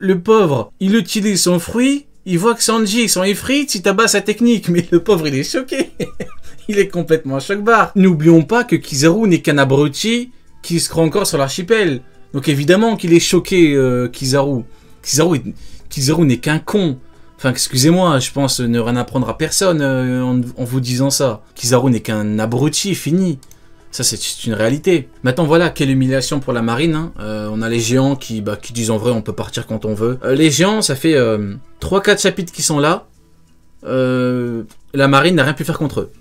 le pauvre, il utilise son fruit, il voit que Sanji s'en effrite, il tabasse sa technique, mais le pauvre il est choqué. Il est complètement choc-barre. N'oublions pas que Kizaru n'est qu'un abruti qui se croit encore sur l'archipel. Donc évidemment qu'il est choqué, Kizaru. Kizaru n'est qu'un con. Enfin, excusez-moi, je pense ne rien apprendre à personne en vous disant ça. Kizaru n'est qu'un abruti, fini. Ça, c'est une réalité. Maintenant, voilà, quelle humiliation pour la marine. Hein. On a les géants qui disent en vrai, on peut partir quand on veut. Les géants, ça fait 3-4 chapitres qui sont là. La marine n'a rien pu faire contre eux.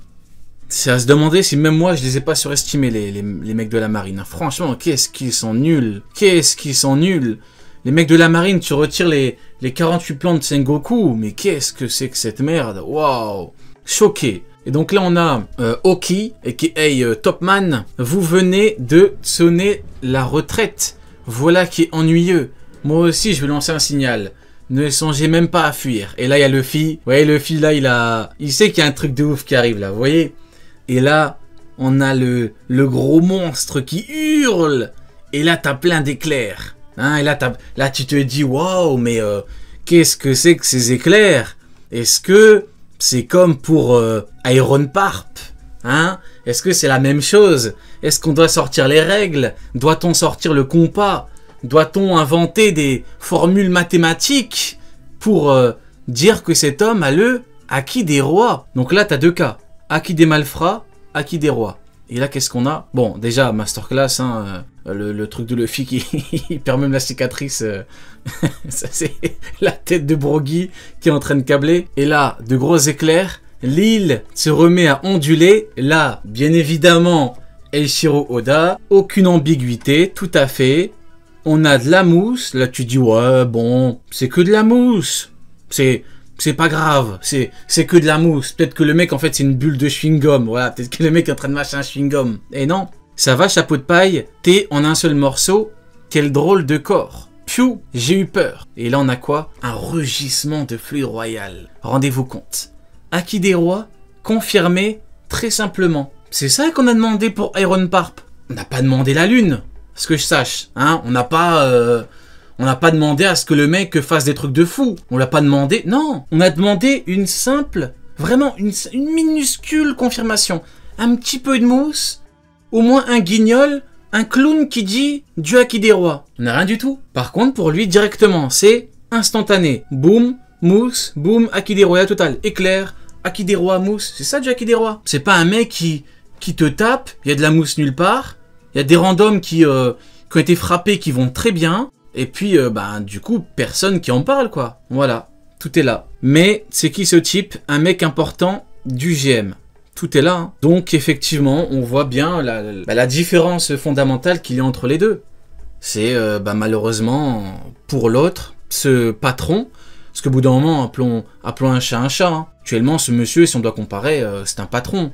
C'est à se demander si même moi, je les ai pas surestimés, les mecs de la marine. Hein. Franchement, qu'est-ce qu'ils sont nuls. Qu'est-ce qu'ils sont nuls. Les mecs de la marine, tu retires les 48 plans de Sengoku. Mais qu'est-ce que c'est que cette merde. Waouh. Choqué. Et donc là, on a Oki, a.k.a. Topman. Vous venez de sonner la retraite. Voilà qui est ennuyeux. Moi aussi, je vais lancer un signal. Ne songez même pas à fuir. Et là, il y a Luffy. Vous voyez, Luffy, là, il sait qu'il y a un truc de ouf qui arrive, là. Vous voyez? Et là, on a le gros monstre qui hurle. Et là, t'as plein d'éclairs. Hein, et là, tu te dis, waouh, mais qu'est-ce que c'est que ces éclairs? Est-ce que c'est comme pour Iron Parp, hein? Est-ce que c'est la même chose? Est-ce qu'on doit sortir les règles? Doit-on sortir le compas? Doit-on inventer des formules mathématiques pour dire que cet homme a le acquis des rois? Donc là, tu as deux cas. Acquis des malfrats, acquis des rois. Et là, qu'est-ce qu'on a? Bon, déjà, masterclass, hein, le truc de Luffy qui perd même la cicatrice. Ça, c'est la tête de Brogy qui est en train de câbler. Et là, de gros éclairs. L'île se remet à onduler. Là, bien évidemment, Eiichiro Oda. Aucune ambiguïté, tout à fait. On a de la mousse. Là, tu dis, ouais, bon, c'est que de la mousse. C'est pas grave, c'est que de la mousse. Peut-être que le mec, en fait, c'est une bulle de chewing-gum. Voilà, peut-être que le mec est en train de mâcher un chewing-gum. Et non, ça va, chapeau de paille, t'es en un seul morceau. Quel drôle de corps. Piou, j'ai eu peur. Et là, on a quoi? Un rugissement de fluide royal. Rendez-vous compte. Acquis des rois, confirmé très simplement. C'est ça qu'on a demandé pour Iron Parp. On n'a pas demandé la lune, ce que je sache. Hein, on n'a pas demandé à ce que le mec fasse des trucs de fou. On l'a pas demandé. Non, on a demandé une simple, vraiment une minuscule confirmation. Un petit peu de mousse, au moins un guignol, un clown qui dit Dieu acquis des rois. On n'a rien du tout. Par contre, pour lui, directement, c'est instantané. Boum, mousse, boum, acquis des rois, la totale. Éclair, acquis des rois, mousse. C'est ça, Dieu acquis des rois. C'est pas un mec qui te tape, il y a de la mousse nulle part. Il y a des randoms qui ont été frappés qui vont très bien. Et puis, du coup, personne qui en parle, quoi. Voilà, tout est là. Mais c'est qui ce type? Un mec important du GM. Tout est là. Hein. Donc, effectivement, on voit bien la différence fondamentale qu'il y a entre les deux. C'est, malheureusement, pour l'autre, ce patron, parce qu'au bout d'un moment, appelons un chat un chat. Hein. Actuellement, ce monsieur, si on doit comparer, c'est un patron.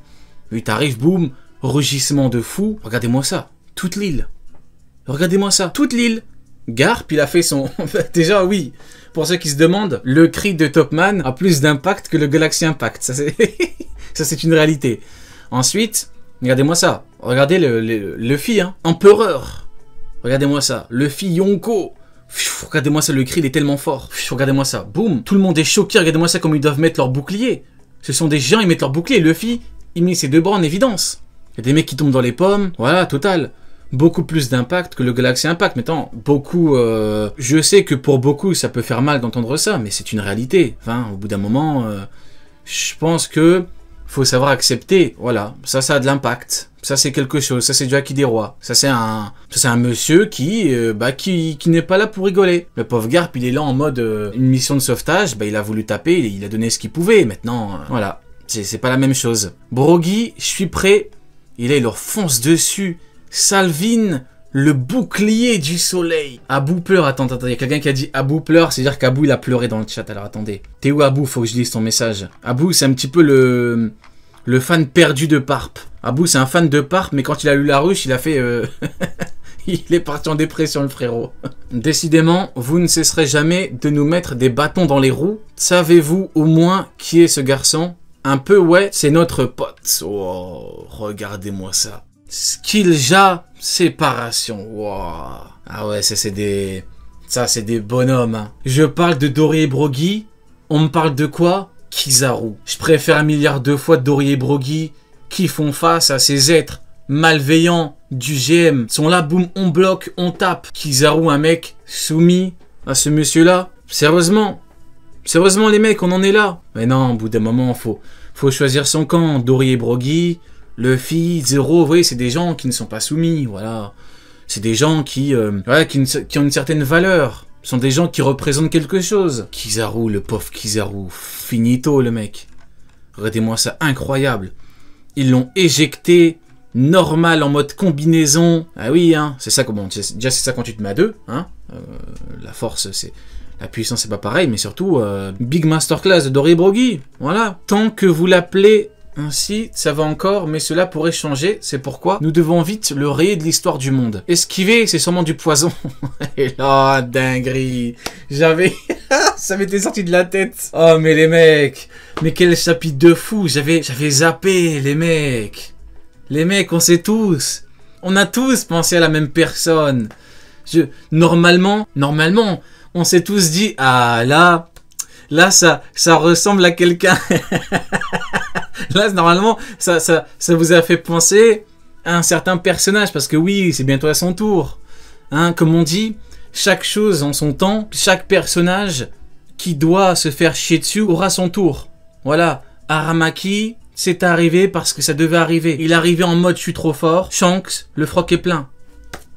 Lui, t'arrives, boum, rugissement de fou. Regardez-moi ça, toute l'île. Regardez-moi ça, toute l'île. Garp, il a fait son... Déjà, oui, pour ceux qui se demandent, le cri de Topman a plus d'impact que le Galaxy Impact. Ça, c'est une réalité. Ensuite, regardez-moi ça. Regardez le Luffy, hein. Empereur. Regardez-moi ça. Luffy Yonko. Regardez-moi ça, le cri, il est tellement fort. Regardez-moi ça. Boum. Tout le monde est choqué. Regardez-moi ça, comme ils doivent mettre leur bouclier. Ce sont des géants, ils mettent leur bouclier. Luffy, il met ses deux bras en évidence. Il y a des mecs qui tombent dans les pommes. Voilà, total. Beaucoup plus d'impact que le Galaxy Impact. Maintenant, beaucoup... je sais que pour beaucoup, ça peut faire mal d'entendre ça, mais c'est une réalité. Enfin, au bout d'un moment, je pense que faut savoir accepter. Voilà, ça a de l'impact. Ça, c'est quelque chose. Ça, c'est du acquis des rois. Ça, c'est un monsieur qui n'est pas là pour rigoler. Le pauvre Garp, il est là en mode une mission de sauvetage. Il a voulu taper, il a donné ce qu'il pouvait. Maintenant, voilà. C'est pas la même chose. Brogy, je suis prêt. Et là, il leur fonce dessus. Salvin, le bouclier du soleil. Abou pleure. Attends, il y a quelqu'un qui a dit Abou pleure, c'est-à-dire qu'Abou il a pleuré dans le chat. Alors attendez. T'es où Abou? Faut que je lise ton message. Abou, c'est un petit peu le fan perdu de Parp. Abou, c'est un fan de Parp, mais quand il a lu la ruche, il a fait... il est parti en dépression, le frérot. Décidément, vous ne cesserez jamais de nous mettre des bâtons dans les roues. Savez-vous au moins qui est ce garçon? Un peu, ouais, c'est notre pote. Oh, regardez-moi ça. Skillja séparation. Wow. Ah ouais, ça c'est des Ça, c'est des bonhommes. Hein. Je parle de Dory et Broggy. On me parle de quoi? Kizaru. Je préfère 1 milliard de fois Dory et Broggy qui font face à ces êtres malveillants du GM. Ils sont là, boum, on bloque, on tape. Kizaru, un mec soumis à ce monsieur-là. Sérieusement. Sérieusement, les mecs, on en est là. Mais non, au bout d'un moment, faut choisir son camp. Dory et Broggy, Luffy, Zero, vous voyez, c'est des gens qui ne sont pas soumis, voilà. C'est des gens qui ont une certaine valeur. Ce sont des gens qui représentent quelque chose. Kizaru, le pauvre Kizaru, finito le mec. Regardez-moi ça, incroyable. Ils l'ont éjecté, normal, en mode combinaison. Ah oui, hein, c'est ça, déjà c'est ça quand tu te mets à deux, hein. La force, c'est... La puissance, c'est pas pareil, mais surtout, Big Masterclass de Dory et Broggy. Voilà. Tant que vous l'appelez ainsi, ça va encore, mais cela pourrait changer. C'est pourquoi nous devons vite le rayer de l'histoire du monde. Esquiver, c'est sûrement du poison. Et là, dinguerie. Ça m'était sorti de la tête. Oh, mais les mecs. Mais quel chapitre de fou. J'avais zappé, les mecs. Les mecs, on sait tous. On a tous pensé à la même personne. Normalement, on s'est tous dit, ah là ça ressemble à quelqu'un. Là, normalement, ça vous a fait penser à un certain personnage, parce que oui, c'est bientôt à son tour. Hein, comme on dit, chaque chose en son temps, chaque personnage qui doit se faire chier dessus aura son tour. Voilà, Aramaki, c'est arrivé parce que ça devait arriver. Il est arrivé en mode je suis trop fort. Shanks, le froc est plein.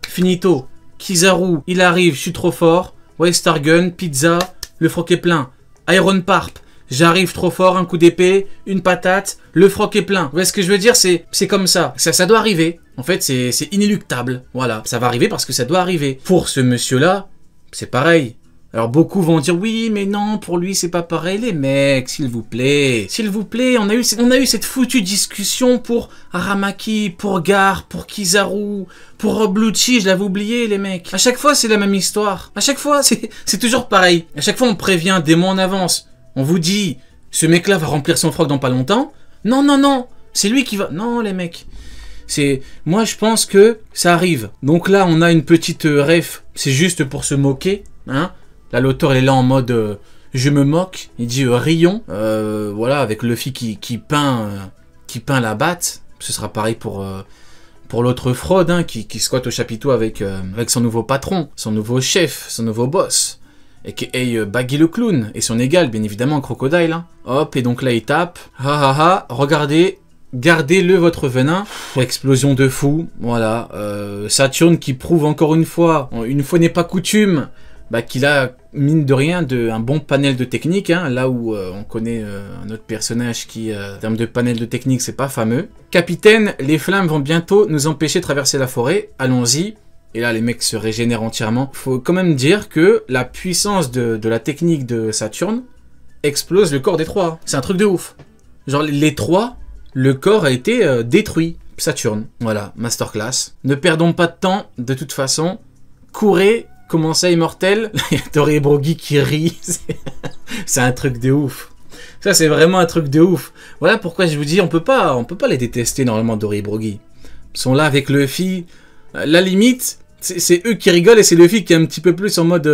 Finito. Kizaru, il arrive, je suis trop fort. Ouais, Stargun, Pizza, le froc est plein. Iron Parp, j'arrive trop fort, un coup d'épée, une patate, le froc est plein. Vous voyez ce que je veux dire? C'est comme ça. Ça doit arriver. En fait, c'est inéluctable. Voilà, ça va arriver parce que ça doit arriver. Pour ce monsieur-là, c'est pareil. Alors beaucoup vont dire oui, mais non, pour lui c'est pas pareil. Les mecs, s'il vous plaît, on a eu cette foutue discussion pour Aramaki, pour Gar, pour Kizaru, pour Rob Lucci, je l'avais oublié les mecs. À chaque fois c'est la même histoire. À chaque fois c'est toujours pareil. À chaque fois on prévient des mois en avance. On vous dit ce mec-là va remplir son froc dans pas longtemps. Non, c'est lui qui va. Non les mecs. Moi je pense que ça arrive. Donc là on a une petite ref. C'est juste pour se moquer, hein. Là, l'auteur, il est là en mode je me moque. Il dit rions. Voilà, avec Luffy qui peint la batte. Ce sera pareil pour l'autre fraude, hein, qui squatte au chapiteau avec son nouveau patron, son nouveau chef, son nouveau boss. A.k.a. Baggy le clown. Et son égal, bien évidemment, Crocodile. Hein. Hop, et donc là, il tape. Regardez. Gardez-le votre venin. Explosion de fou. Voilà. Saturne qui prouve encore une fois n'est pas coutume, qu'il a, mine de rien, un bon panel de technique, hein, là où on connaît un autre personnage qui, en termes de panel de technique, c'est pas fameux. Capitaine, les flammes vont bientôt nous empêcher de traverser la forêt, allons-y. Et là, les mecs se régénèrent entièrement. Faut quand même dire que la puissance de la technique de Saturne explose le corps des trois. C'est un truc de ouf. Genre, les trois, le corps a été détruit. Saturne, voilà, masterclass. Ne perdons pas de temps, de toute façon. Courez. Comment ça, immortel? Il y a Dory et Broggy qui rit. C'est un truc de ouf. Ça, c'est vraiment un truc de ouf. Voilà pourquoi je vous dis, on peut pas les détester normalement, Dory et Broggy. Ils sont là avec Luffy. La limite, c'est eux qui rigolent et c'est Luffy qui est un petit peu plus en mode...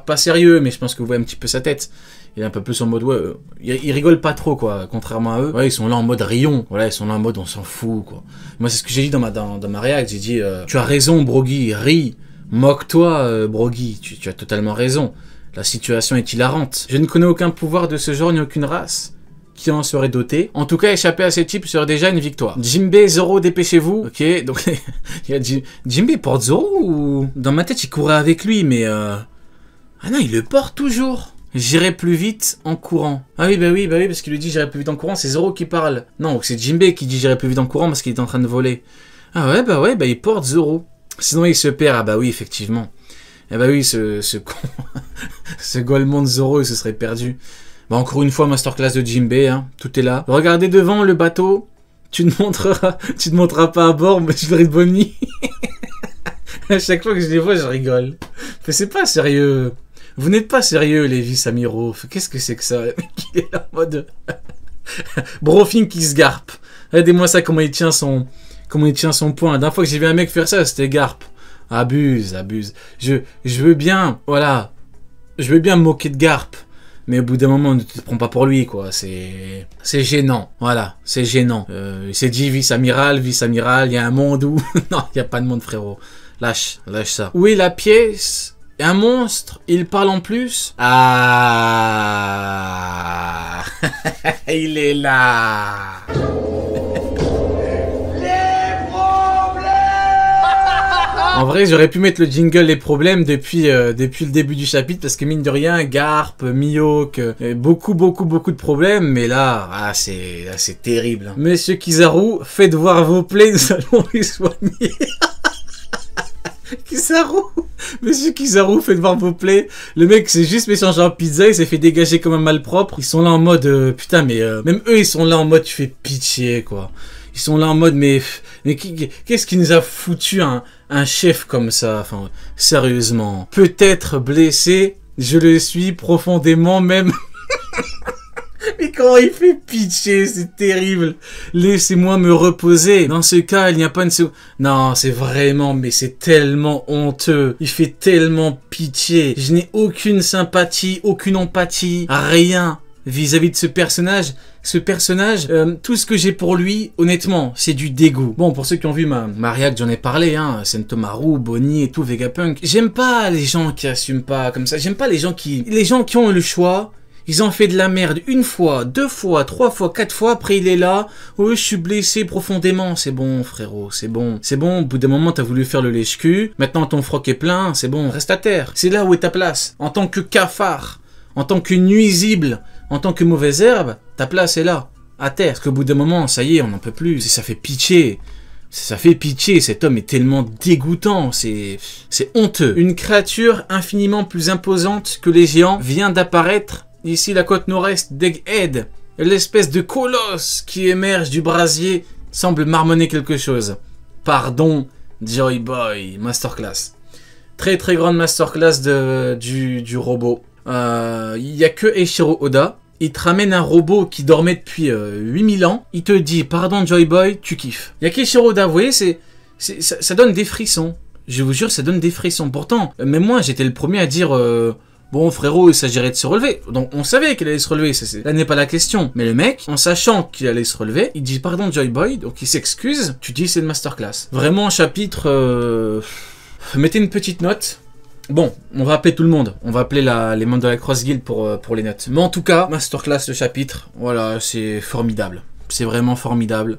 pas sérieux, mais je pense que vous voyez un petit peu sa tête. Il est un peu plus en mode... Ouais, il rigole pas trop, quoi, contrairement à eux. Ouais, ils sont là en mode rion. Voilà, ils sont là en mode on s'en fout, quoi. Moi, c'est ce que j'ai dit dans ma réact. J'ai dit, tu as raison, Broggy, ris. Moque-toi, Broggy, tu as totalement raison. La situation est hilarante. Je ne connais aucun pouvoir de ce genre ni aucune race qui en serait dotée. En tout cas, échapper à ces types serait déjà une victoire. Jinbei, Zoro, dépêchez-vous. Ok, donc il y a Jinbei porte Zoro ou... Dans ma tête, il courait avec lui, mais... Ah non, il le porte toujours. J'irai plus vite en courant. Ah oui, parce qu'il lui dit j'irai plus vite en courant, c'est Zoro qui parle. Non, c'est Jinbei qui dit j'irai plus vite en courant parce qu'il est en train de voler. Ah ouais, il porte Zoro. Sinon il se perd, ah bah oui, effectivement. Ah bah oui, ce con, ce Golemon de Zoro, il se serait perdu. Bah encore une fois, masterclass de Jinbei, hein, tout est là. Regardez devant le bateau, tu ne monteras pas à bord, mais tu ferais de bonne nuit. À chaque fois que je les vois, je rigole. Mais c'est pas sérieux. Vous n'êtes pas sérieux, Levi Samiro. Qu'est-ce que c'est que ça? Le mec, il est là en mode... Brofing qui se garpe. Regardez-moi ça, comment il tient son point. La dernière fois que j'ai vu un mec faire ça, c'était Garp. Abuse, abuse. Je veux bien, voilà. Je veux bien me moquer de Garp. Mais au bout d'un moment, ne te prends pas pour lui, quoi. C'est gênant. Voilà, c'est gênant. Il s'est dit vice-amiral, il y a un monde où... non, il n'y a pas de monde, frérot. Lâche ça. Où est la pièce? Un monstre? Il parle en plus? Ah. Il est là. En vrai, j'aurais pu mettre le jingle les problèmes depuis le début du chapitre parce que mine de rien, Garp, Mihawk, beaucoup de problèmes. Mais là, c'est terrible. Monsieur Kizaru, faites voir vos plaies, nous allons les soigner. Kizaru, Monsieur Kizaru, faites voir vos plaies. Le mec s'est juste méchangé en pizza, il s'est fait dégager comme un malpropre. Ils sont là en mode, putain, mais même eux, ils sont là en mode, tu fais pitié, quoi. Ils sont là en mode, mais qu'est-ce qui nous a foutu un chef comme ça? Enfin, sérieusement. Peut-être blessé, je le suis profondément même. Mais comment il fait pitié, c'est terrible. Laissez-moi me reposer. Dans ce cas, il n'y a pas une... Non, c'est vraiment, mais c'est tellement honteux. Il fait tellement pitié. Je n'ai aucune sympathie, aucune empathie, rien vis-à-vis de ce personnage. Ce personnage, tout ce que j'ai pour lui, honnêtement, c'est du dégoût. Bon, pour ceux qui ont vu ma réac, j'en ai parlé, hein, Sentomaru, Bonnie et tout, Vegapunk. J'aime pas les gens qui assument pas comme ça. J'aime pas les gens qui ont le choix. Ils ont fait de la merde une fois, 2 fois, 3 fois, 4 fois, après il est là. Oh, je suis blessé profondément. C'est bon, frérot, c'est bon. C'est bon, au bout d'un moment, t'as voulu faire le lèche-cul. Maintenant, ton froc est plein, c'est bon, reste à terre. C'est là où est ta place. En tant que cafard, en tant que nuisible, en tant que mauvaise herbe, ta place est là, à terre. Parce qu'au bout d'un moment, ça y est, on n'en peut plus. Ça fait pitié. Ça fait pitié, cet homme est tellement dégoûtant, c'est honteux. Une créature infiniment plus imposante que les géants vient d'apparaître. Ici, la côte nord-est d'Egghead, l'espèce de colosse qui émerge du brasier semble marmonner quelque chose. Pardon, Joy Boy, masterclass. Très grande masterclass du robot. Il n'y a que Eiichiro Oda. Il te ramène un robot qui dormait depuis 8000 ans. Il te dit, pardon Joy Boy, tu kiffes. Il n'y a qu'Eiichiro Oda, vous voyez, ça donne des frissons. Je vous jure, ça donne des frissons. Pourtant, même moi, j'étais le premier à dire... Bon, frérot, il s'agirait de se relever. Donc, on savait qu'il allait se relever. Là n'est pas la question. Mais le mec, en sachant qu'il allait se relever, il dit pardon, Joy Boy. Donc, il s'excuse. Tu dis c'est une masterclass. Vraiment, chapitre... Mettez une petite note. Bon, on va appeler tout le monde. On va appeler les membres de la Cross Guild pour les notes. Mais en tout cas, masterclass le chapitre. Voilà, c'est formidable. C'est vraiment formidable.